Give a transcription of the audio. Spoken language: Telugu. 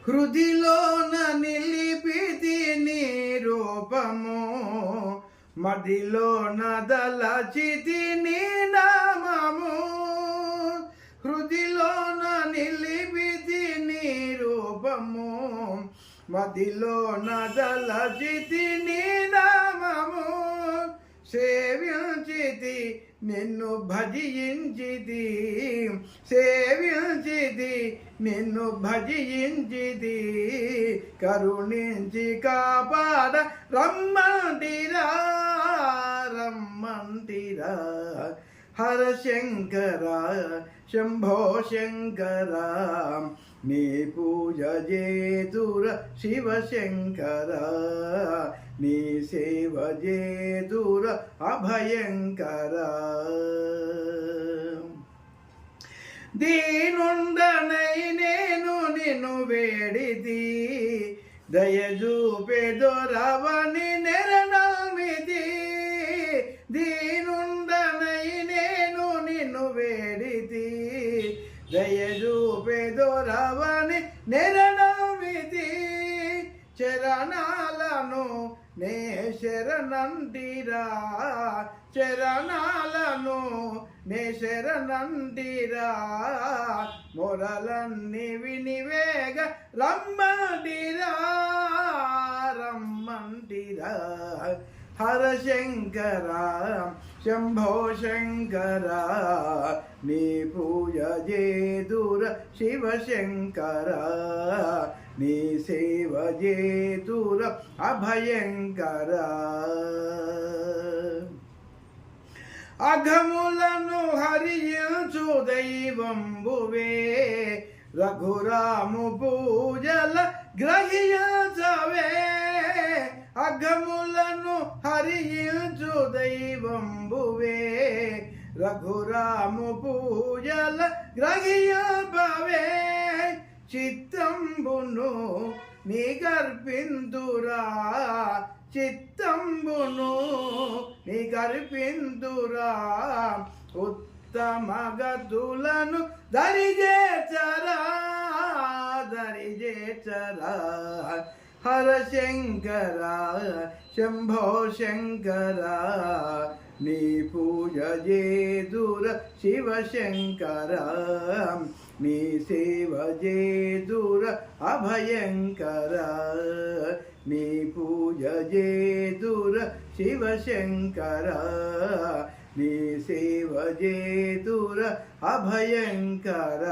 హృదిలోన నిలిపితి నీ రూపము, మదిలోన దలచితి నీ నామము. హృదిలోన నిలిపితి నీ రూపము, మదిలోన దలచితి నీ నామము. సేవించితి నిన్ను భజించితి, సేవించితి నిన్ను భజించితి. కరుణించి కాపాడ రమ్మంటిరా, రమ్మంటిరా. హర శంకర శంభో శంకర, నీ పూజ చేతుర శివ శంకర. నీ సేవ చేతుర అభయంకర. దీనుండనై నేను నిన్ను వేడితి, దయచూపెదొరవని నెరనమితి. దీనుండనై నేను నిన్ను వేడితి, దయచూపెదొరవని నెరనమితి. చరణాలను నే శరణంటిరా, చరణాలను నే శరణంటిరా. మొరలన్నీ వినివేగ రమ్మంటిరా, రమ్మంటిరా. హర శంకర శంభో శంకర, నీ పూజ చేతుర శివ శంకర. నీ సేవ చేతుర అభయంకర. అఘములను హరించు దైవంబువే, రఘురాము పూజల గ్రహించవే. అఘములను హరించు దైవంబువే, రఘురాము పూజల గ్రహింపవే. చిత్తంబును నీకర్పింతురా, చిత్తంబును నీకర్పింతురా. ఉత్తమ గతులను దరిజేచరా, దరిజేచరా. హర శంకర శంభో శంకర, నీ పూజ చేతుర శివ శంకర. నీ సేవ చేతుర అభయంకర. నీ పూజ చేతుర శివ శంకర. నీ సేవ చేతుర అభయంకర.